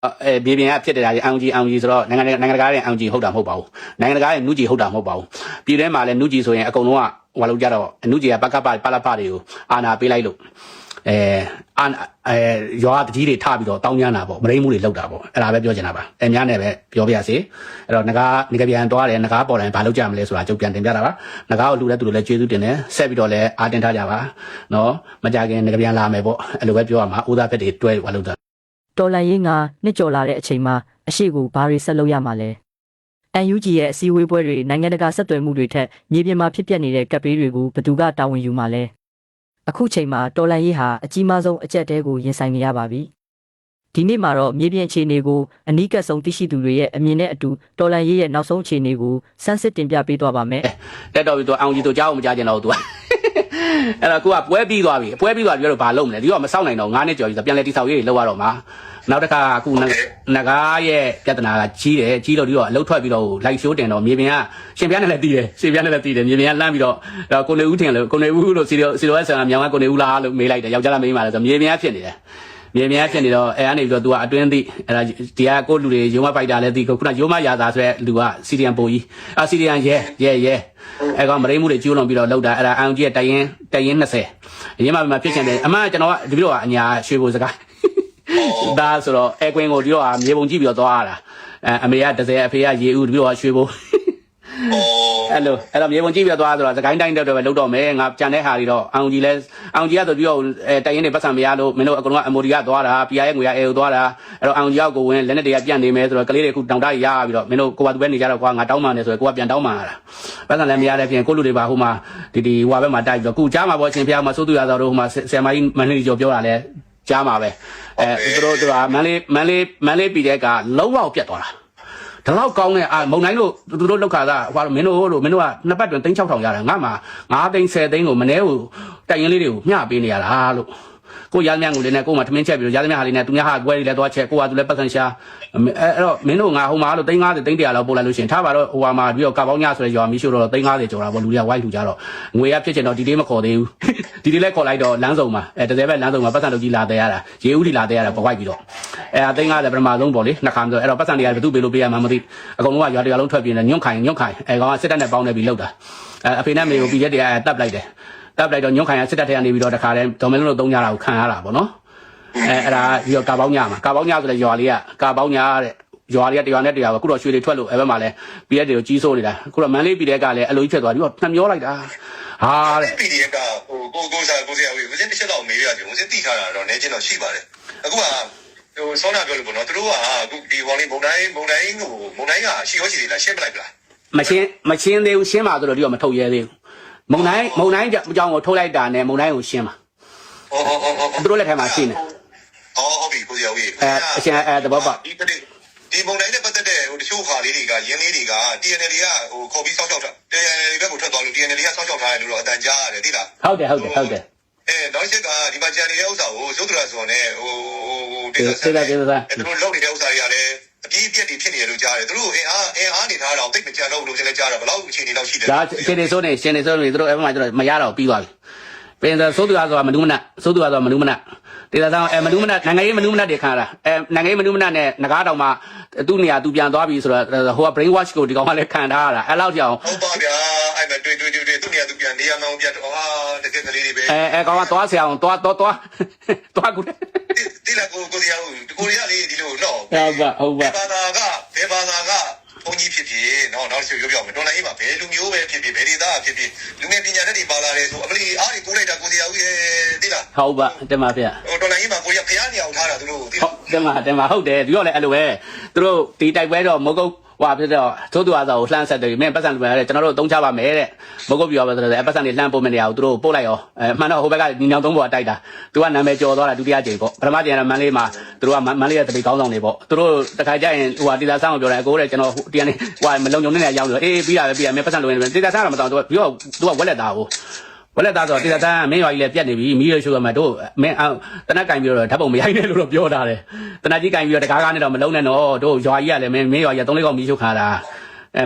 မြေပြင်ကဖြစ်တဲ့အောင်ကြီးဆိုတော့နိုင်ငံတကာရဲ့အောင်ကြီးဟုတ်တာမဟုတ်ပါဘူးနိုင်ငံတကာရဲ့နုကြီးဟုတ်တာမဟုတ်ပါဘူးပြည်ထဲမှာလည်းနုကြီးဆိုရင်အကုန်လုံးကဟိုလောက်ကြတော့နုကြီးကပကပပါလာပတွေကိုအာနာပေးလိုက်လို့ရွာတကြီးတွေထပြီးတော့တောင်းကျမ်းတာပေါ့မရင်းမှုတွေလောက်တာပေါ့အဲ့ဒါပဲပြောချင်တာပါများနဲ့ပဲပြောပြရစီအဲ့တော့ငကားပြန်သွားတယ်ငကားပေါ်တိုင်းဘာလုပ်ကြမလဲဆိုတာကျုပ်ပြန်တင်ပြတာပါငကားကိုလူတဲ့သူတွေလည်းကျေးဇူးတင်တယ်ဆက်ပြီးတော့လည်းအားတင်ထားကြပါနော်မကြခင်ငကားပြန်လာမယ်ပေါ့အဲ့လိုပဲပြောရမှာဦးသားဖက်တွေတွဲဘာလုပ်တာတော်လန်ရေးငါနှစ်ကျော်လာတဲ့အချိန်မှာအရှိကိုဘာတွေဆက်လုပ်ရမှာလဲUNG ရဲ့အစည်းအဝေးပွဲတွေနိုင်ငံတကာဆက်သွယ်မှုတွေထက်မြေပြင်မှာဖြစ်ပျက်နေတဲ့ကပ်ဘေးတွေကိုဘယ်သူကတာဝန်ယူမှာလဲအခုချိန်မှာတော်လန်ရေးဟာအကြီးမားဆုံးအကျက်တဲကိုရင်ဆိုင်နေရပါပြီဒီနေ့မှာတော့မြေပြင်အခြေအနေကိုအနီးကပ်ဆုံးသိရှိသူတွေရဲ့အမြင်နဲ့အတူတော်လန်ရေးရဲ့နောက်ဆုံးအခြေအနေကိုစမ်းစစ်တင်ပြပေးသွားပါမယ်တက်တော်ပြီသူအောင်ကြီးသူကြားအောင်မကြားကျင်တော့သူကအဲ့တော့ကိုကပွဲပြီးသွားပြီပြီးတော့ဘာလုပ်မလဲဒီတော့မစောင့်နိုင်တော့9နှစ်ကျော်ပြီပြန်လဲတိဆောက်ရေးတွေလောက်ရတော့မှာနောက်တစ်ခါအခုနဂါးရဲ့ပြဿနာကကြီးလို့ဒီတော့အလုတ်ထွက်ပြီးတော့လိုက်ရှိုးတင်တော့မြေပြင်ကရှင်ပြားနဲ့လည်းတီးတယ်မြေပြင်ကလှမ်းပြီးတော့ကိုနေဦးထင်လို့ကိုနေဦးလို့စီလိုဆန်ကမြောင်ကကိုနေဦးလားလို့မေးလိုက်တယ်ယောက်ျားလားမေးမှလည်းဆိုမြေပြင်ကဖြစ်နေတယ်မြေပြင်ကဖြစ်နေတော့အဲ့ကနေပြီးတော့ तू ကအတွင်းသိအဲ့ဒါဒီကကိုလူတွေရုံးမပိုက်တာလည်းသိခုနရုံးမရာသာဆိုတဲ့လူကစီရီယန်ပိုကြီးစီရီယန်ရဲအဲ့ကောင်မရိမှုတွေကျူးလွန်ပြီးတော့လောက်တာအဲ့ဒါအောင်ကြီးရဲ့တရင်20အရင်မှဖြစ်ချင်တယ်အမှန်ကျွန်တော်ကဒီလိုကအညာရွှေဘိုစကားဒါဆိုတော့အဲကွင်းကိုဒီတော့မြေပုံကြည့်ပြီးတော့သွားရတာအမေက30အဖေကရေဦးဒီလိုကရွှေဘိုအဲ့တော့မြေပုံကြည့်ပြသွားဆိုတော့စကိုင်းတိုင်းတက်တော့ပဲလုတ်တော့မယ်ငါကြံတဲ့ဟာတွေတော့အောင်ကြီးကဆိုပြီးတော့တိုင်ရင်တွေပတ်စံမရလို့မင်းတို့အကုန်လုံးကအမိုဒီကသွားတာပြာရဲ့ငွေရအဲကိုသွားတာအဲ့တော့အောင်ကြီးကကိုဝင်လက်နဲ့တွေကပြန့်နေမယ်ဆိုတော့ကလေးတွေအခုတောင်တရရပြီးတော့မင်းတို့ကိုပါသူပဲနေကြတော့ကွာငါတောင်းမှနေဆိုတော့ကိုကပြန်တောင်းမှလာပတ်စံလည်းမရတဲ့ပြင်ကိုလူတွေပါဟိုမှာဒီဟိုဘက်မှာတိုက်ပြီးတော့ခုကြားမှာပေါ့ရှင်ဖျားမှာစိုးသူရသောတို့ဟိုမှာဆယ်မကြီးမန္တလေးကျော်ပြောတာလဲကြားမှာပဲသူတို့မန်းလေးပြည်တဲ့ကလုံးဝပြတ်သွားတာဒါတော့ကောင်းတဲ့မုံတိုင်းတို့သူတို့လောက်ခါသားဟိုမင်းတို့ကနှစ်ပတ်တွင်3600ရတယ်ငါမှ9သိန်း10သိန်းကိုမနေ့ကိုတိုက်ရင်လေးတွေကိုမျှပေးနေရတာလို့ကိုရသမျှကိုလည်းနဲ့ကိုမှထမင်းချက်ပြီးတော့ရသမျှဟာလေးနဲ့သူများဟာကွဲလေးလည်းသွားချက်ကိုကသူလည်းပတ်စံရှာအဲ့တော့မင်းတို့ငါဟိုမှာလို့350သိန်း100လောက်ပို့လိုက်လို့ရှိရင်ထားပါတော့ဟိုမှာပြီးတော့ကပေါင်းညဆိုတဲ့ရွာမီးရှို့တော့350ကျော်တာပေါ့လူတွေကဝိုင်းထူကြတော့ငွေရဖြစ်ချင်တော့ဒီတေးမခေါ်သေးဘူးဒီတေးလည်းခေါ်လိုက်တော့လမ်းစုံမှာ30ဘက်လမ်းစုံမှာပတ်စံလုပ်ကြီးလာတဲ့ရတာရေဦးတွေလာတဲ့ရတာပဝိုက်ပြီးတော့350ပထမဆုံးပေါ့လေနှစ်ခါဆိုအဲ့တော့ပတ်စံတွေကဘယ်သူပေးလို့ပေးရမှာမသိအကုန်လုံးကရွာတရားလုံးထွက်ပြေးနေညွန့်ခိုင်ကောင်ကစစ်တပ်နဲ့ပေါင်းနေပြီးလောက်တာအဖေနဲ့မေကိုပြီးရက်တည်းတပ်လိုက်တယ်တပ်လိုက်တော့ညွန့်ခိုင်ကစစ်တပ်ထဲကနေပြီးတော့တခါတည်းဒေါ်မင်းလုံးတို့3ညတာကိုခံရတာပေါ့နော်အဲ့ဒါပြီးတော့ကာပေါင်းညဆိုတဲ့ရွာလေးကကာပေါင်းညတဲ့ရွာလေးကတရွာနဲ့တရွာပဲခုတော့ရွှေတွေထွက်လို့အဲ့ဘက်မှာလဲပြီးရက်တွေကိုကြီးစိုးနေတာခုတော့မန်းလေးပြည်တဲ့ကလည်းအလိုကြီးဖြစ်သွားပြီးတော့နှမျောလိုက်တာဟာတဲ့ပြည်တဲ့ကဟိုကိုဆရာဝေးဦးစင်းတစ်ချက်တော့မေးရတယ်ဦးစင်းတိထားတာတော့နေချင်းတော့ရှိပါတယ်အခုကဟိုဆောင်းနာပြောလို့ပေါ့နော်သူတို့ကအခုဒီဝေါ်လေးမုံတိုင်းကရှိရောရှိသေးလားရှင်းပလိုက်လားမရှင်းသေးဘူးရှင်းပါဆိုတော့ဒီတော့မထုတ်ရဲသေးဘူးမုံတိုင်းအကြောင်းကိုထုတ်လိုက်တာနဲ့မုံတိုင်းကိုရှင်းပါသူတို့လက်ထက်မှာရှင်းတယ်ဟုတ်ပြီကိုဆရာဝေးအရှင်တဘောပါဒီမုံတိုင်းနဲ့ပတ်သက်တဲ့ဟိုတချို့ခါလေးတွေကရင်းလေးတွေက TNL ကဟိုခေါ်ပြီးစောက်ချောက်တာ TNL ဘက်ကိုထွက်သွားလို့ TNL ကစောက်ချောက်ထားတယ်လို့တော့အတန်ကြားရတယ်သိလားဟုတ်တယ်နောက်ချက်ကဒီမှာဂျန်နေတဲ့ဥစ္စာကိုသုဒ္ဓရာဆိုနဲ့ဟိုဒေသသူတို့လုပ်နေတဲ့ဥစ္စာတွေကလည်းအပြည့်အပြည့်တွေဖြစ်နေလို့ကြားတယ်သူတို့အင်အားနေထားတော့တိတ်မကြံတော့လို့လည်းကြားတာဘယ်လောက်အခြေအနေလောက်ရှိတယ်ဒါအခြေအနေဆိုနေရှင်နေဆိုနေသူတို့အဲ့မှာကျတော့မရတော့ပြီးသွားပြီပြင်သာသုဒ္ဓရာဆိုတာမနုမနဒေသဆောင်မနုမနနိုင်ငံရေးမနုမနတွေခံရတာနိုင်ငံရေးမနုမနနဲ့ငကားတောင်မှာသူ့နေရာသူပြန်သွားပြီဆိုတော့ဟိုက brain wash ကိုဒီကောင်ကလည်းခံထားရတာအဲ့လောက်ကြောင်ဟုတ်ပါဗျာအဲ့မဲ့တွေ့သူ့နေရာသူပြန်နေရာမှောင်ပြန်တော့ဟာတကယ်ကလေးတွေပဲကောင်ကသွားဆရာအောင်သွားကူဒီလာကိုရလေးဒီလိုနော်ဟုတ်ပါဘယ်ဘာသာကဘုန်းကြီးဖြစ်ဖြစ်နော်နောက်တစ်ချက်ပြောပြမယ်တော်လိုင်းမှာဘယ်လူမျိုးပဲဖြစ်ဖြစ်ဘယ်ဒေသဖြစ်ဖြစ်လူငယ်ပညာတတ်တွေပါလာတယ်ဆိုအမလီအားတွေကိုလိုက်တာကိုတရားဦးရဲ့သိလားဟုတ်ပါတင်ပါဗျာဟိုတော်လိုင်းမှာကိုရဖျားနေအောင်ထားတာသူတို့သိလားတင်ပါဟုတ်တယ်ဒီတော့လည်းအဲ့လိုပဲသူတို့ဒီတိုက်ပွဲတော့မဟုတ်ဟွာဖြစ်တော့သို့သူအားဆိုလှမ်းဆက်တယ်မင်းပတ်စံလူပဲကျွန်တော်တို့သုံးချပါမယ်တဲ့မဟုတ်ပြောပါဆိုတော့ပတ်စံတွေလှမ်းပို့မယ့်နေရာကိုသူတို့ပို့လိုက်ရောမှန်တော့ဟိုဘက်ကညီနောင်သုံးပေါ်တိုက်တာသူကနာမည်ကျော်သွားတာဒုတိယကြိမ်ပေါ့ပထမကြိမ်ကမန်းလေးမှာသူတို့ကမန်းလေးရဲ့တပိကောင်းဆောင်တွေပေါ့သူတို့တခါကျရင်ဟိုဟာဒေတာဆန်းကိုပြောတယ်အကိုတဲ့ကျွန်တော်တရားနေဟိုမလုံုံနေတဲ့ရောက်ဆိုအေးပြီးတာပဲမင်းပတ်စံလူပဲဒေတာဆန်းတော့မတော်သူကပြီးတော့သူကဝက်လက်သားကိုဝက်လက်သားဆိုတော့ဒေတာဆန်းမင်းရွာကြီးလည်းပြတ်နေပြီမီးရရှိုးကမှတို့မင်းတနက်ကင်ပြီးတော့ဓာတ်ပုံမရိုက်နဲ့လို့တော့ပြောထားတယ်တနက်ကြီးကင်ပြီးတော့တကားကားနဲ့တော့မလုံးနဲ့တော့တို့ရွာကြီးကလည်းမင်းရွာကြီး3-4កောက်မီးရှိုးခါတ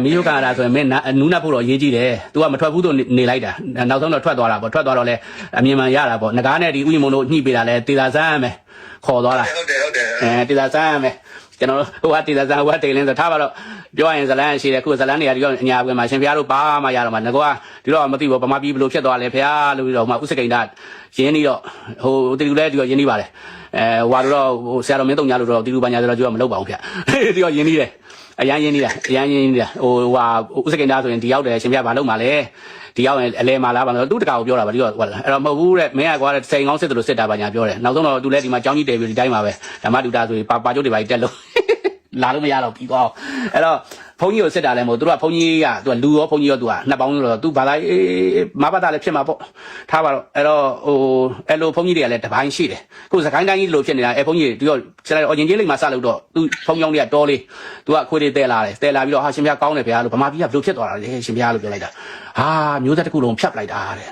ာမီးရုပ်ခါရဆိုရင်မင်းနူးနှက်ဖို့တော့ရေးကြည့်တယ်။ तू ကမထွက်ဘူးသူနေလိုက်တာ။နောက်ဆုံးတော့ထွက်သွားတာပေါ့။ထွက်သွားတော့လဲအမြင်မှန်ရတာပေါ့။ငကားနဲ့ဒီဥယျာဉ်မုံတို့ညှိပေးတာလဲတေသာဆန်းမယ်။ခေါ်သွားတာဟုတ်တယ်တေသာဆန်းမယ် ကျွန်တော်ဟိုကတေးစားဟိုကတေးလင်းဆိုထားပါတော့ပြောရင်ဇလန်းရှိတယ်ခုဇလန်းနေရာဒီတော့အညာဘက်မှာရှင်ဖျားတို့ဘာမှရတော့မှာငကောဒီတော့မသိဘူးဗမာပြည်ဘယ်လိုဖြစ်သွားလဲဖျားလို့ပြီးတော့မှဥစကိန်တာရင်းပြီးတော့ဟိုတီလူလဲဒီတော့ရင်းပြီးပါတယ်ဟွာတော့ဟိုဆရာတော်မင်းတုံညာလို့တော့တီလူပညာဆိုတော့ကျွန်တော်မလုပ်ပါဘူးဗျဒီတော့ရင်းပြီးတယ်အရန်ရင်းနေတာအရန်ရင်းနေတာဟိုဥစကိန်တာဆိုရင်ဒီရောက်တယ်ရှင်ဖျားဘာလုပ်မှာလဲဒီရောက်ရင်အလဲမှာလားပါတော့သူတကာကိုပြောတာပါဒီတော့ဟုတ်လားအဲ့တော့မဟုတ်ဘူးတဲ့မင်းကကွာစိန်ကောင်းစစ်တယ်လို့စစ်တာပါညာပြောတယ်နောက်ဆုံးတော့သူလည်းဒီမှာចောင်းကြီးတယ်ပြီးဒီတိုင်းပါပဲဓမ္မတူတာဆိုရင်ပါကျုပ်တွေပါတက်လို့လာလို့မရတော့ပြီးသွားအဲ့တော့ဘုန်းကြီးကိုစစ်တာလည်းမဟုတ်သူကဘုန်းကြီးကသူကလူရောဘုန်းကြီးရောသူကနှစ်ပေါင်းလို့သူဘာသာမဘာသာလည်းဖြစ်မှာပေါ့ထားပါတော့အဲ့တော့ဟိုအဲ့လိုဘုန်းကြီးတွေကလည်းတပိုင်းရှိတယ်ခုစကိုင်းတိုင်းကြီးလိုဖြစ်နေတာအဲ့ဘုန်းကြီးဒီတော့ကျွန်တော်အရင်ကြီးလိမ့်မှာစလို့တော့သူဘုန်းကြောင်းတွေကတော်လေးသူကခွေးတွေတဲလာတယ်တဲလာပြီးတော့ဟာရှင်ပြကောင်းတယ်ဗျာလို့ဗမာပြည်ကဘယ်လိုဖြစ်သွားတာလဲရှင်ပြလို့ပြောလိုက်တာဟာမျိုးသက်တစ်ခုလုံးဖြတ်ပလိုက်တာတဲ့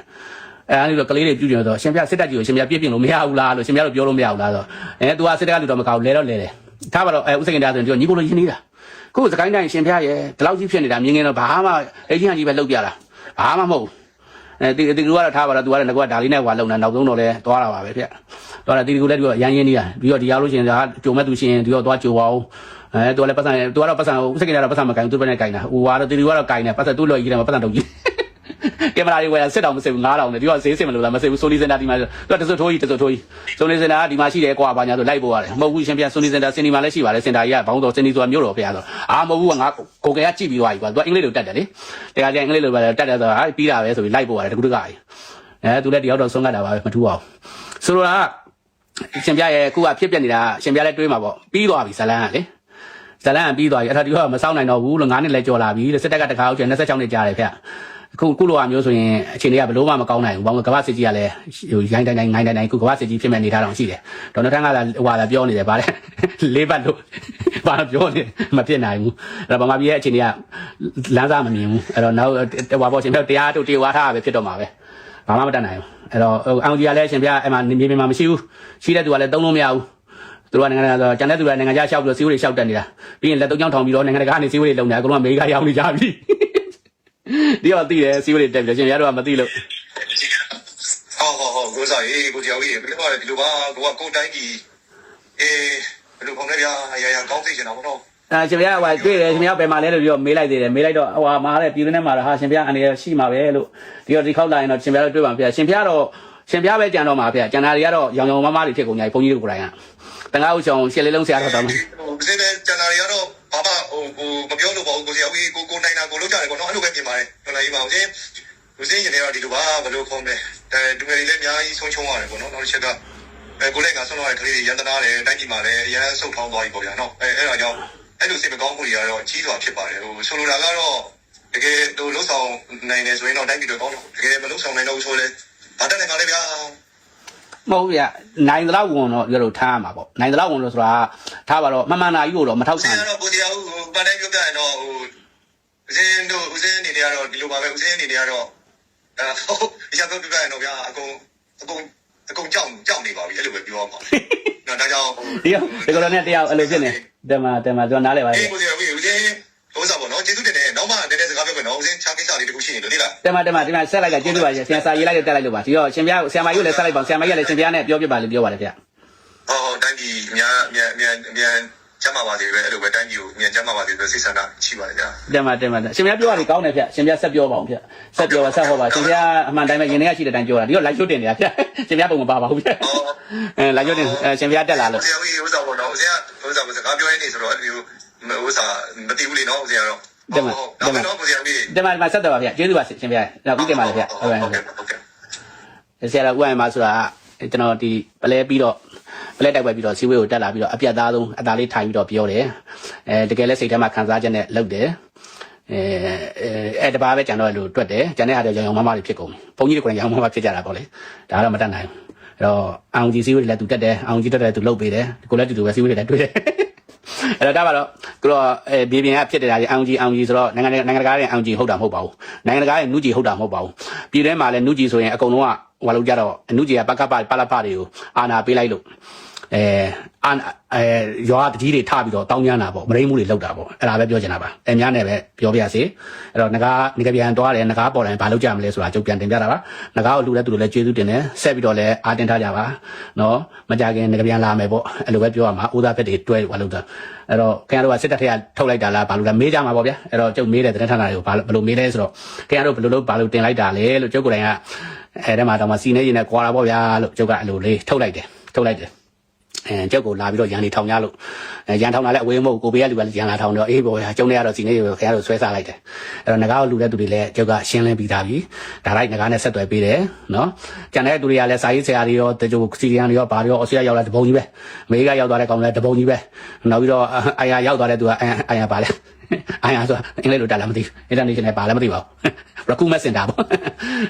အဲ့ဒါလို့ကလေးတွေပြုကျင်တော့ရှင်ပြစစ်တပ်ကြီးကိုရှင်ပြပြစ်ပြင်လို့မရဘူးလားလို့ရှင်ပြတို့ပြောလို့မရဘူးလားဆိုသူကစစ်တပ်ကလူတော့မကောက်လဲတော့လဲတယ်ထားပါတော့ဥစကိန်တာဆိုရင်ဒီညီကိုလိုရင်းနေတာခုစကိုင်းတိုင်းရှင်ဖျားရဲ့ဒီလောက်ကြီးဖြစ်နေတာမြင်ငင်တော့ဘာမှအချင်းကြီးပဲလှုပ်ပြတာဘာမှမဟုတ်ဒီလူကတော့ထားပါတော့သူကလည်းငါကဒါလေးနဲ့ဟွာလုံတာနောက်ဆုံးတော့လဲသွားတာပါပဲဗျသွားတာဒီလူလည်းဒီကရန်ရင်းနေတာပြီးတော့ဒီရောက်လို့ရှိရင်ဒါကြုံမဲ့သူရှင်ဒီတော့သွားကြိုပါအောင်သူကလည်းပတ်စံသူကတော့ပတ်စံဥစကိန်တာတော့ပတ်စံမကန်သူပဲနဲ့ကန်တာဟိုကတော့ဒီလူကတော့ကန်တယ်ပတ်စံသူ့လို့ကြီးတယ်ပတ်စံတော့ကြီးကင်မရာတွေဝယ်စစ်တောင်မစစ်ဘူး9000နဲ့ဒီကဈေးစစ်မလို့လားမစစ်ဘူးဆိုနီစင်တာဒီမှာသူကတစွတ်ထိုးကြီးဆိုနီစင်တာဒီမှာရှိတယ်ကွာဘာညာဆိုလိုက်ပို့ရတယ်မဟုတ်ဘူးရှင်ပြဆိုနီစင်တာစင်ဒီမှာလည်းရှိပါတယ်စင်တာကြီးကဘောင်းတော်စင်ဒီဆိုတာမျိုးတော်ဖျားဆိုမဟုတ်ဘူးကငါကိုကဲကကြည့်ပြီးသွားပြီကွာသူကအင်္ဂလိပ်လိုတက်တယ်လေတရားကျအင်္ဂလိပ်လိုပဲတက်တယ်ဆိုတော့ပြီးတာပဲဆိုပြီးလိုက်ပို့ရတယ်တကူတကကြီးသူလည်းတယောက်တော့ဆုံးကတ်တာပါပဲမထူအောင်ဆိုတော့ရှင်ပြရဲ့ခုကဖြစ်ပြနေတာရှင်ပြလည်းတွေးမှာပေါ့ပြီးသွားပြီဇလန်းကလေဇလန်းကပြီးသွားပြီအဲ့ဒါဒီကမစောင့်နိုင်တော့ဘူးလို့9နှစ်လဲကြော်လာပြီစစ်တပ်ကတခါအောင်ကျ26နှစ်ကြာတယ်ဗျခုလိုအမျိုးဆိုရင်အခြေအနေကဘယ်လို့မှမကောင်းနိုင်ဘူးဘာလို့ကမ္ဘာစစ်ကြီးကလည်းဟိုရိုင်းတိုင်းခုကမ္ဘာစစ်ကြီးဖြစ်မဲ့နေထားတော့ရှိတယ်ဒေါ်နယ်ထန်းကလည်းဟိုလာပြောနေတယ်ဗါလဲလေးပတ်လို့ဘာပြောနေမဖြစ်နိုင်ဘူးအဲ့တော့ဗမာပြည်ရဲ့အခြေအနေကလမ်းစားမမြင်ဘူးအဲ့တော့နောက်ဟိုပေါ့ရှင်ပြတရားတို့တေဝါထားပဲဖြစ်တော့မှာပဲဘာမှမတတ်နိုင်ဘူးအဲ့တော့အောင်ကြီးကလည်းရှင်ပြအဲ့မှာမြေပြင်မှာမရှိဘူးရှိတဲ့သူကလည်းသုံးလို့မရဘူးသူတို့ကနိုင်ငံဆိုကျန်တဲ့သူကနိုင်ငံခြားလျှောက်ပြီးတော့စီးဝေးတွေလျှောက်တက်နေတာပြီးရင်လက်တုံးချောင်းထောင်ပြီးတော့နိုင်ငံတကာကနေစီးဝေးတွေလုံနေအကုန်လုံးအမေရိကရောက်နေကြပြီဒီတော့သိတယ်စီးဝေးတွေတက်ပြီးရှင်ပြတော့မသိလို့ဟုတ်ကိုစားရေးကိုကြောက်ရေးဘယ်လိုပါလဲဒီလိုပါကိုကကိုတိုင်းကြီးဘယ်လိုခေါ်လဲဗျာရကောင်းသိချင်တာပေါ့နော်ရှင်ပြဟိုတွေ့တယ်ရှင်ပြဘယ်မှာလဲလို့ပြီးတော့မေးလိုက်သေးတယ်မေးလိုက်တော့ဟိုမှာတဲ့ပြည်တွင်းထဲမှာဟာရှင်ပြအနေနဲ့ရှိမှာပဲလို့ဒီတော့ဒီခောက်လာရင်တော့ရှင်ပြတော့တွေ့ပါဗျာရှင်ပြတော့ရှင်ပြပဲကြံတော့မှာဗျာကျန်တာတွေကတော့ရောင်ရောင်မမတွေဖြစ်ကုန်ကြပြီဘုန်းကြီးတို့ကိုယ်တိုင်ကတန်ခါဥဆောင်ရှစ်လေးလုံးဆရာတော်တော်ဟိုဒီတဲ့ကျန်တာတွေကတော့ဘာမှဟိုမပြောလို့ပေါ့ကိုကြောက်ရေးကိုနိုင်တာကိုလုပ်ကြတယ်ပေါ့နော်အဲ့လိုပဲပြင်ပါတယ်တော်လိုက်ပါဦးရှင်ဦးစင်းရင်တော့ဒီလိုပါဘယ်လိုခေါ်မလဲဒူငယ်တွေလည်းအများကြီးဆုံးချုံရတယ်ပေါ့နော်နောက်တစ်ချက်ကကိုလည်းငါဆုံးတော့တဲ့ကလေးတွေရန်တနာတယ်တိုက်ကြည့်ပါလေအရန်ဆုတ်ထောင်းသွားပြီပေါ့ဗျာနော်အဲ့ဒါကြောင့်အဲ့လိုစိတ်မကောင်းမှုတွေကတော့ကြီးစွာဖြစ်ပါတယ်ဟိုဆိုလိုတာကတော့တကယ်သူလှုပ်ဆောင်နိုင်တယ်ဆိုရင်တော့တိုက်ပြီးတော့ကောင်းတော့တကယ်မလှုပ်ဆောင်နိုင်တော့ဆိုလဲဘာတက်နေပါလဲဗျာမဟုတ်ဗျာနိုင်တဲ့လောက်ဝန်တော့ပြောလို့ထားရမှာပေါ့နိုင်တဲ့လောက်ဝန်လို့ဆိုတာထားပါတော့မမှန်တာကြီးကိုတော့မထောက်ခံဘူးတော့ကိုတရားဦးပန်တိုင်းပြောပြရင်တော့ဟိုဦးစင်းတို့ဦးစင်းအနေနဲ့ကတော့ဒီလိုပါပဲဦးစင်းအနေနဲ့ကတော့ဟုတ်ဒီချက်ပြောပြရင်တော့ဗျာအကုန်ကြောက်နေပါပြီအဲ့လိုပဲပြောရမှာနော်ဒါကြောင့်ဒီကတော့နဲ့တရားအဲ့လိုဖြစ်နေတယ်မှာသူနားလဲပါကိုတရားဦးဦးစင်းဟိုစားပေါ့နော်ကျေးဇူးတင်တယ်နောက်မှတည်းစကားပြောမယ်နော်ဦးစင်းချာကိစ္စလေးတခုရှိနေလို့လေလားတယ်မှာဒီမှာဆက်လိုက်ကကျေးဇူးပါဆရာစာရေးလိုက်တက်လိုက်လို့ပါဒီတော့ရှင်ပြဆရာမကြီးကိုလည်းဆက်လိုက်ပါဆရာမကြီးကလည်းရှင်ပြနဲ့ပြောပြပါလေပြောပါတယ်ဗျဟုတ်တိုင်းပြည်မြန်ကျမ်းမာပါသေးပဲအဲ့လိုပဲတိုင်းပြည်ကိုမြန်ကျမ်းမာပါသေးပဲစိတ်ဆန္ဒရှိပါတယ်ဗျာတယ်မှာရှင်ပြပြောရလေကောင်းတယ်ဗျရှင်ပြဆက်ပြောပါအောင်ဗျဆက်ပြောပါဆက်ဟောပါရှင်ပြအမှန်တိုင်းပဲရင်ထဲကရှိတဲ့အတိုင်းပြောတာဒီတော့ live show တင်နေတာဗျရှင်ပြပုံမပါပါဘူးဗျlive show တင်ရှင်ပြတက်လာလို့ဆရာကြီးဥစ္စာပေါ့နော်ဆရာဥစ္စာစကားပြောရင်းနေဆိုတော့အဲ့လိုဥစ္စာမသိဘူးလေနော်ဆရာတော့တယ်မှာဆက်တော့ပါဗျကျေးဇူးပါရှင်ပြနောက်ပြီးတင်ပါလေဗျဟုတ်ဆရာကဥအိုင်မှာဆိုတာကျွန်တော်ဒီပလဲပြီးတော့ပလက်တိုက်ပွဲပြီးတော့စီဝေးကိုတက်လာပြီးတော့အပြတ်သားဆုံးအသားလေးထိုင်ပြီးတော့ပြောတယ်တကယ်လဲစိတ်ထဲမှာခံစားချက်နဲ့လုပ်တယ်တပါးပဲကြံတော့လို့တွက်တယ်ကြံတဲ့ဟာတွေရောင်မမတွေဖြစ်ကုန်ဘုန်းကြီးတွေကရောင်မမဖြစ်ကြတာပေါ့လေဒါကတော့မတတ်နိုင်ဘူးအဲ့တော့အောင်ကြီးစီဝေးလည်းသူတက်တယ်အောင်ကြီးတက်တယ်သူလုပ်ပေးတယ်ကိုလည်းတူပဲစီဝေးလည်းတွေ့တယ်အဲ့တော့ဒါပါတော့သူတော့ဘေးပြင်ကဖြစ်နေတာကြီးအောင်ကြီးဆိုတော့နိုင်ငံတကာရဲ့အောင်ကြီးဟုတ်တာမဟုတ်ပါဘူးနိုင်ငံတကာရဲ့နုကြီးဟုတ်တာမဟုတ်ပါဘူးပြည်ထဲမှာလည်းနုကြီးဆိုရင်အကုန်လုံးကဟိုလောက်ကြတော့အနုကြီးကပကပပါလာဖတွေကိုအာနာပေးလိုက်လို့ ရွာတကြီးတွေထပြီးတော့တောင်းကျမ်းတာပေါ့မရိမှုတွေလောက်တာပေါ့အဲ့ဒါပဲပြောချင်တာပါအဲများနဲ့ပဲပြောပြစေအဲ့တော့ငကားနေကပြန်သွားတယ်ငကားပေါ်တိုင်းဘာလုပ်ကြမလဲဆိုတာကျုပ်ပြန်တင်ပြတာပါငကားကိုလူတဲ့သူတွေလည်းကျေးဇူးတင်တယ်ဆက်ပြီးတော့လည်းအားတင်ထားကြပါနော်မကြခင်နေကပြန်လာမယ်ပေါ့အဲ့လိုပဲပြောရမှာဦးသားဖက်တွေတွဲဟောလို့တာအဲ့တော့ခင်ဗျားတို့ကစစ်တပ်ထက်ကထုတ်လိုက်တာလားဘာလို့လဲမေးကြမှာပေါ့ဗျာအဲ့တော့ကျုပ်မေးတဲ့သတင်းဌာနတွေကိုဘာလို့မေးလဲဆိုတော့ခင်ဗျားတို့ဘယ်လိုလုပ်ဘာလို့တင်လိုက်တာလဲလို့ကျုပ်ကိုယ်တိုင်ကအဲ့ထဲမှာတော့စီနေရင်နဲ့ကွာတာပေါ့ဗျာလို့ကျုပ်ကအဲ့လိုလေးထုတ်လိုက်တယ်ကျုပ်ကိုလာပြီးတော့ရန်နေထောင်ကြလို့ရန်ထောင်လာလဲအဝေးမဟုတ်ကိုပေးရလူကလည်းရန်လာထောင်တော့အေးပေါ့ဗျာကျုံနေရတော့စီနေခင်ဗျားတို့ဆွဲစားလိုက်တယ်အဲ့တော့ငကားကိုလူတဲ့သူတွေလည်းကျုပ်ကရှင်းလင်းပြီးသားပြီဒါလိုက်ငကားနဲ့ဆက်သွယ်ပေးတယ်နော်ကျန်တဲ့သူတွေကလည်းစာရေးဆရာတွေရောတချို့စီရီယန်တွေရောဘာတွေရောအော်စတြေးလျရောက်လာတပုံကြီးပဲအမေရိကရောက်သွားတဲ့ကောင်လည်းတပုံကြီးပဲနောက်ပြီးတော့အာယာရောက်သွားတဲ့သူကအာယာပါလဲအာယာဆိုအင်္ဂလိပ်လိုတက်လာမသိဘူး international ပါလည်းမသိပါဘူး recruitment center ပေါ့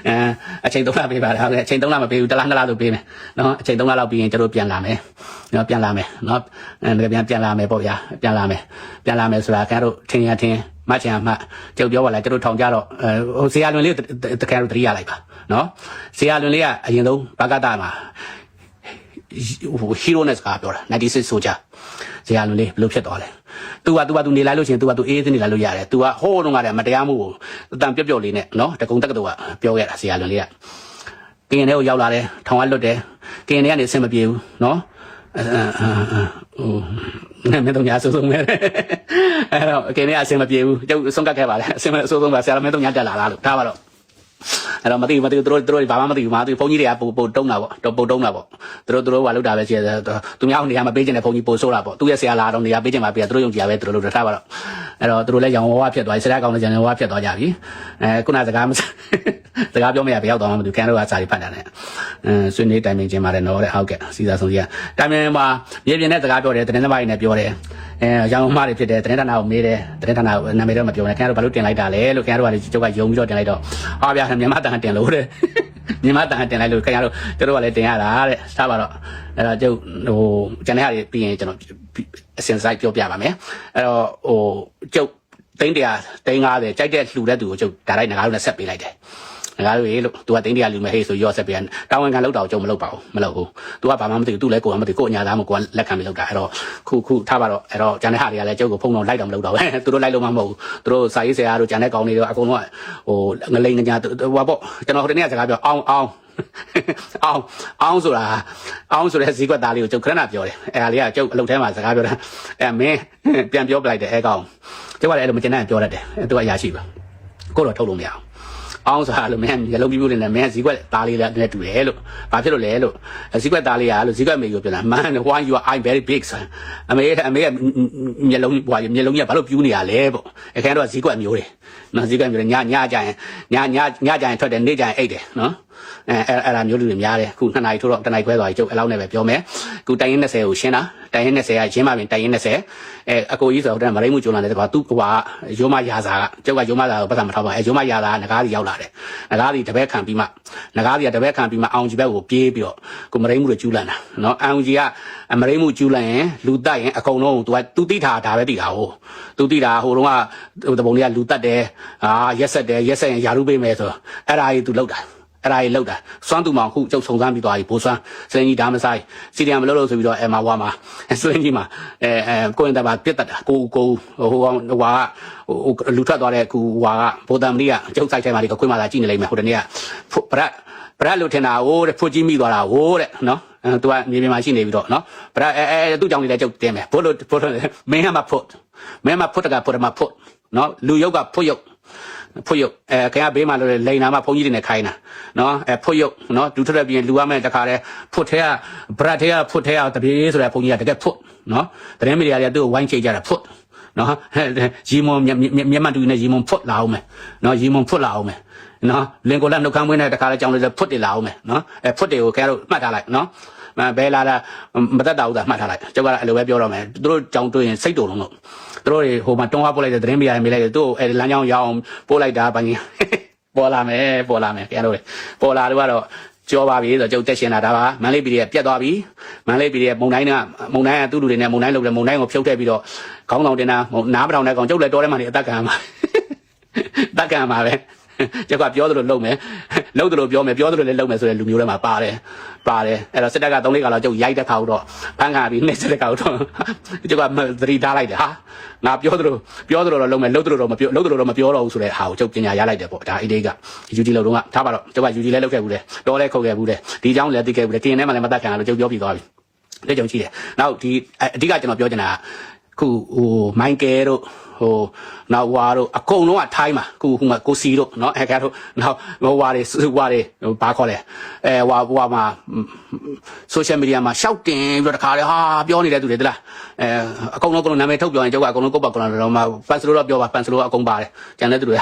အချိန်3လပေးပါလားအချိန်3လမပေးဘူး1လ2လဆိုပေးမယ်နော်အချိန်3လလောက်ပြီးရင်ကျတို့ပြန်လာမယ်နော်ပြန်လာမယ်နော်ပြန်လာမယ်ပေါ့ဗျာပြန်လာမယ်ဆိုတာခင်ဗျားတို့ထင်ရထင်မှတ်ချင်မှကျုပ်ပြောပါလားကျတို့ထောင်ကြတော့ဟိုဇေယျလွင်လေးတကယ်တော့တတိယလိုက်ပါနော်ဇေယျလွင်လေးကအရင်ဆုံးဘဂတမှာဟို hero-ness ကပြောတာ96 soldier ဇေယျလွင်လေးဘယ်လိုဖြစ်သွားလဲသူနေလိုက်လို့ရှင်သူအေးသေးနေလိုက်လို့ရတယ်သူကဟိုးတော့ကလည်းမတရားမှုကိုအတန်ပြော့လေးနဲ့နော်တကုံတက္ကသိုလ်ကပြောခဲ့တာဇေယျလွင်လေးကကင်းထဲကိုရောက်လာတယ်ထောင်ကလွတ်တယ်ကင်းထဲကနေအဆင်မပြေဘူးနော်မင်းတို့ညာဆိုးဆုံးပဲအဲ့တော့ကင်းထဲအဆင်မပြေဘူးကျုပ်ဆုံးကတ်ခဲ့ပါလေအဆင်မဆိုးဆုံးပါဆရာမင်းတို့ညာတက်လာလားလို့ထားပါတော့အဲ့တော့မသိဘူးသူတို့ဘာမှမသိဘူးသူဘုန်းကြီးတွေကပို့တုံးတာပေါ့ပို့တုံးတာပေါ့သူတို့ကလုပ်တာပဲရှိတယ်သူများနေရာမပေးချင်တဲ့ဘုန်းကြီးပို့ဆိုးတာပေါ့သူရဲ့ဆရာလာတော့နေရာပေးချင်မှပေးသူတို့ယုံကြည်ရပဲသူတို့လုပ်ထားပါတော့အဲ့တော့သူတို့လည်းရောင်ဝါးဖြစ်သွားပြီဆရာကောင်းလည်းရောင်ဝါးဖြစ်သွားကြပြီခုနစကားပြောမရဘယ်ရောက်သွားမှမသိဘူးခင်ဗျားတို့ကစာရီဖတ်တာနဲ့ဆွေးနွေးတိုင်ပင်ခြင်းပါတယ်နော်တဲ့ဟုတ်ကဲ့စီစာဆုံးကြီးတိုင်ပင်မှာမြေပြင်နဲ့စကားပြောတယ်သတင်းသမားတွေနဲ့ပြောတယ်ရောင်မားတွေဖြစ်တယ်သတင်းဌာနကိုမေးတယ်သတင်းဌာနကိုနာမည်တော့မပြောနဲ့ခင်ဗျားတို့ဘာလို့တင်လိုက်တာလဲလို့ခင်ဗျားတို့ကကျုပ်ကယုံပြီးတော့တင်လိုက်တော့ဟာဗျာမြန်မာတန်တင်လို့တဲ့မြန်မာတန်တင်လိုက်လို့ခင်ဗျားတို့ကျတို့ကလည်းတင်ရတာတဲ့ထားပါတော့အဲ့တော့ကျုပ်ဟိုကျန်တဲ့ဟာတွေပြီးရင်ကျွန်တော်အစင်စိုက်ပြောပြပါမယ်အဲ့တော့ဟိုကျုပ်350ကြိုက်တဲ့လှူတဲ့သူကိုကျုပ်ဒါလိုက်ငါတို့နဲ့ဆက်ပေးလိုက်တယ်ငါတို့ရေလို့ तू က300လူမဲ့ဟေးဆိုရော့ဆက်ပြန်တောင်းဝန်ခံလောက်တော့ကျုံမလုပ်ပါဘူးမလုပ်ဘူး तू ကဘာမှမသိဘူး तू လည်းကိုယ်ကမသိကိုအညာသားမကိုကလက်ခံပြီးလုပ်တာအဲ့တော့ခုထားပါတော့အဲ့တော့ဂျန်တဲ့ဟာတွေကလည်းကျုပ်ကိုဖုန်းတော့လိုက်တော့မလုပ်တော့ပဲသူတို့လိုက်လို့မှမဟုတ်ဘူးသူတို့စာရေးဆရာတို့ဂျန်တဲ့ကောင်တွေတော့အကုန်လုံးဟိုငလိန်ငညာဟိုပေါ့ကျွန်တော်ဟိုတနေ့ကစကားပြောအောင်ဆိုတဲ့ဈေးကွက်သားလေးကိုကျုပ်ခဏပြောတယ်အဲ့ဒါလေးကကျုပ်အလုပ်ထဲမှာစကားပြောတာအဲ့မင်းပြန်ပြောပလိုက်တယ်အဲ့ကောင်ကျုပ်ကလည်းအဲ့လိုမကျင်တဲ့ပြောတတ်တယ်သူကအရာရှိပါကိုတော့ထုတ်လို့မရအောင်အောင်ဆိုတာလို့မင်းရလုံးပြပြလေးနဲ့မင်းဈေးကွက်သားလေးလည်းတူတယ်လို့ဘာဖြစ်လို့လဲလို့ဈေးကွက်သားလေးကလို့ဈေးကွက်မေကိုပြောတာ man why you are very big ဆိုအမေကမျက်လုံးကြီးဘာလို့ပြူးနေရလဲပေါ့အခန်းတော့ဈေးကွက်မျိုးတယ်နော်ဈေးကွက်မျိုးညကြရင်ထွက်တယ်နေ့ကြရင်အိတ်တယ်နော်အဲ့ဒါမျိုးလူတွေများတယ်ခု2နာရီထိုးတော့1နာရီခွဲသွားပြီကျုပ်အဲ့လောက်နဲ့ပဲပြောမယ်ခုတိုင်ရင်20ကိုရှင်းတာတိုင်ရင်20ကရင်းမှပြင်တိုင်ရင်20အကိုကြီးဆိုတော့မရိမှုကျုံလာတယ်ကွာသူ့ဟိုကရိုးမရာစာကကျုပ်ကရိုးမစာကိုပတ်စံမထောက်ပါရိုးမရာစာငကားစီရောက်လာတယ်ငကားစီတပည့်ခံပြီးမှအောင်ကြီးဘက်ကိုပြေးပြီးတော့ကိုမရိမှုတွေကျူးလန့်တာနော်အောင်ကြီးကမရိမှုကျူးလန့်ရင်လူတက်ရင်အကုန်လုံးသူတိထားတာပဲတိတာဟိုသူတိတာဟိုတုန်းကတပုံတွေကလူတက်တယ်ရက်ဆက်ရင်ယာရုပေးမယ်ဆိုအဲ့ဒါကြီးသူလောက်တာအဲ့ဒါကြီးလောက်တာစွမ်းသူမောင်ခုကျုပ်ဆုံစမ်းပြီးသွားပြီဘိုးစွမ်းစလင်းကြီးဒါမဆိုင်စီရီယံမလို့လို့ဆိုပြီးတော့မှာဝါမှာစလင်းကြီးမှာကိုရင်တပါပြတ်တတ်တာကိုဟိုဝါကလူထွက်သွားတဲ့ကူဝါကဘိုးတမ်မလေးကကျုပ်ဆိုင်ထဲမှာဒီခွေးမလာကြည့်နေလိုက်မယ်ဟိုတနေ့ကပရက်လို့ထင်တာဟိုတဲ့ဖွကြီးမိသွားတာဟိုတဲ့နော်သူကမြေပြင်မှာရှိနေပြီးတော့နော်ပရက်သူ့ကြောင့်လည်းကျုပ်တင်းမယ်ဘိုးလို့မင်းကမှဖွတ်တကဖွတ်နော်လူရုပ်ကဖွတ်ရုပ်ခင်ဗျားဘေးမှာလို့လိန်နာမှာဘုန်းကြီးတွေနဲ့ခိုင်းတာနော်ဖွတ်ရုပ်နော်ဒူထရက်ပြီးလူရမယ်တခါတည်းဖွတ်ထဲကဘရက်ထဲကဖွတ်ထဲကတပြေးဆိုတဲ့ဘုန်းကြီးကတကယ်ဖွတ်နော်တရင်မီဒီယာတွေကသူ့ကိုဝိုင်းချိတ်ကြတာဖွတ်နော်ရီမွန်မျက်မှန်တူနေရီမွန်ဖွတ်လာအောင်မယ်နော်ရီမွန်ဖွတ်လာအောင်မယ်နော်လင်ကိုလက်နှုတ်ခမ်းမွေးနဲ့တခါတည်းကြောင်းလေးဖွတ်တွေလာအောင်မယ်နော်ဖွတ်တွေကိုခင်ဗျားတို့မှတ်ထားလိုက်နော်ဘယ်လာမသက်တာဥသာမှတ်ထားလိုက်ကျုပ်ကအဲ့လိုပဲပြောတော့မယ်သူတို့ကြောင်းတွေ့ရင်စိတ်တုံလုံးလို့သူတို့တွေဟိုမှာတွန်းအားပို့လိုက်တဲ့သတင်းပြရမေးလိုက်တယ်သူ့အဲ့လမ်းကြောင်းရအောင်ပို့လိုက်တာဘာကြီးပေါ်လာမယ်ခင်ဗျားတို့ပေါ်လာတော့ကြောပါပြီဆိုတော့ကျုပ်တက်ရှင်လာတာပါမန္တလေးပြည်ရဲ့ပြတ်သွားပြီမန္တလေးပြည်ရဲ့မုံတိုင်းကသူ့လူတွေနဲ့မုံတိုင်းလုပ်တယ်မုံတိုင်းကိုဖြုတ်ထည့်ပြီးတော့ခေါင်းဆောင်တင်တာနားမထောင်တဲ့ကောင်ကျုပ်လည်းတော်ထဲမှာနေအသက်ခံမှာပဲ ကျက်ကပြောသလိုလုပ်မယ်လုပ်သလိုပြောမယ်ပြောသလိုလည်းလုပ်မယ်ဆိုတဲ့လူမျိုးတွေမှာပါတယ်အဲ့တော့စစ်တပ်က3-4ခါလောက်ကျုပ်ရိုက်တဲ့ခါတော့ဖမ်းခံပြီးနှိမ့်စစ်တဲ့ခါတော့ကျက်ကသတိထားလိုက်တယ်ဟာငါပြောသလိုတော့လုပ်မယ်လုပ်သလိုတော့မပြောတော့ဘူးဆိုတဲ့ဟာကိုကျုပ်ပညာရလိုက်တယ်ပေါ့ဒါအိဒေးက UG လောက်တော့ထားပါတော့ကျုပ်က UG လည်းလုပ်ခဲ့ဘူးလေတော်လည်းခုတ်ခဲ့ဘူးလေဒီအကြောင်းလည်းသိခဲ့ဘူးလေတင်ထဲမှာလည်းမတတ်ခံရလို့ကျုပ်ပြောပြီးသွားပြီလက်ကြုံရှိတယ်နောက်ဒီအဓိကကျွန်တော်ပြောချင်တာခုဟိုမိုင်းကယ်တို့ဟိုနောက်ဝါတို့အကုန်လုံးကထိုင်းမှာခုဟိုမှာကိုစီတို့เนาะဟက်ကာတို့နောက်ဟိုဝါတွေဘာခေါ်လဲဝါမှာ social media မှာရှောက်တင်ပြီးတော့တခါလေဟာပြောနေတဲ့သူတွေတလားအကုန်လုံးနာမည်ထုတ်ပြောရင်ကျုပ်ကအကုန်လုံးကုတ်ပါကတော့တော့မှပန်စလိုတော့ပြောပါပန်စလိုကအကုန်ပါတယ်ကျန်တဲ့သူတွေက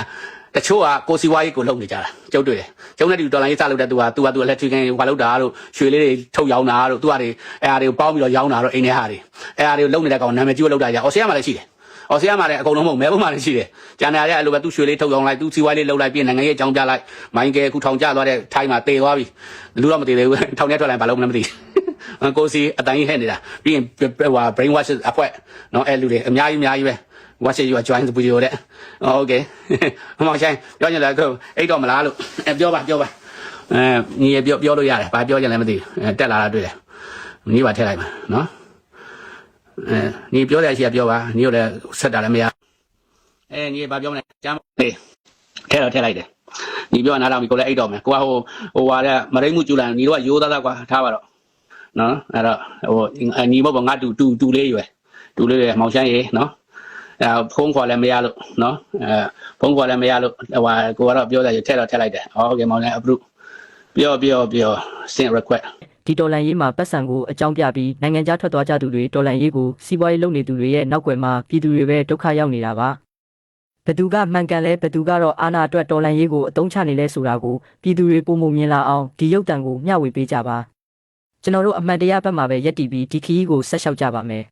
တချို့ကကိုစီဝါကြီးကိုလုံနေကြတာကျုပ်တွေ့တယ်ကျုံနဲ့ဒီဒေါ်လာရေးစလုပ်တဲ့သူကလက်ထရီကန်ဟွာလောက်တာတို့ရွှေလေးတွေထုတ်ရောင်းတာတို့သူကတွေအဲ့ဟာတွေကိုပေါင်းပြီးတော့ရောင်းတာတော့အိမ်ထဲဟာတွေအဲ့ဟာတွေကိုလုံနေတဲ့ကောင်နာမည်ကြီးလောက်တာကြအော်ဆီယာမှာလည်းရှိတယ်အော်ဆီယာမှာလည်းအကုန်လုံးမဟုတ်မဲဘုံမှာလည်းရှိတယ်ကျန်တဲ့အဲ့လိုပဲသူရွှေလေးထုတ်ရောင်းလိုက်သူစီဝါလေးလုံလိုက်ပြီးနိုင်ငံရေးအကြောင်းပြလိုက်မိုင်းကဲအခုထောင်ကျသွားတဲ့ထိုင်းမှာတေသွားပြီလူတော့မတေသေးဘူးထောင်ထဲထွက်လာရင်ဘာလို့မလဲမသိကိုစီအတန်ကြီးဟဲ့နေတာပြီးရင်ဟွာ brain wash အဖွဲနော်အဲ့လူတွေအများကြီးပဲ watch you are join the video တဲ့ okay မောင်ဆိုင်ပြောကြတယ်ကိုအိတ်တော့မလားလို့ပြောပါညီရပြောလို့ရတယ်ဘာပြောကြလဲမသိဘူးတက်လာတာတွေ့တယ်ညီပါထည့်လိုက်ပါနော်ညီပြောတဲ့အချိန်ကပြောပါညီတို့လည်းဆက်တာလည်းမရညီဘာပြောမလဲကြားမေးထည့်လိုက်တယ်ညီပြောနားထောင်ပြီကိုလည်းအိတ်တော့မယ်ကိုကဟိုဟာတဲ့မရိမှုကျူလာညီတို့ကရိုးသားကွာထားပါတော့နော်အဲ့တော့ဟိုညီမပေါ့ငါတူလေးရွယ်မောင်ဆိုင်ရေနော်ဖုန်းခေါ်လည်းမရလို့နော်ဖုန်းခေါ်လည်းမရလို့ဟိုကိုကတော့ပြောတယ်ထည့်လိုက်တယ်โอเคမောင်လည်း approve ပြော send request ဒီတော်လန်ရေးမှာပတ်စံကိုအကြောင်းပြပြီးနိုင်ငံခြားထွက်သွားကြသူတွေတော်လန်ရေးကိုစီးပွားရေးလုပ်နေသူတွေရဲ့နောက်ွယ်မှာပြည်သူတွေပဲဒုက္ခရောက်နေတာပါဘသူကမှန်ကန်လဲဘသူကတော့အာဏာအတွက်တော်လန်ရေးကိုအသုံးချနေလဲဆိုတာကိုပြည်သူတွေပုံမမြင်လာအောင်ဒီရုပ်တံကိုမျှဝေပေးကြပါကျွန်တော်တို့အမှန်တရားဘက်မှာပဲယက်တီပြီးဒီခီးကိုဆက်လျှောက်ကြပါမယ်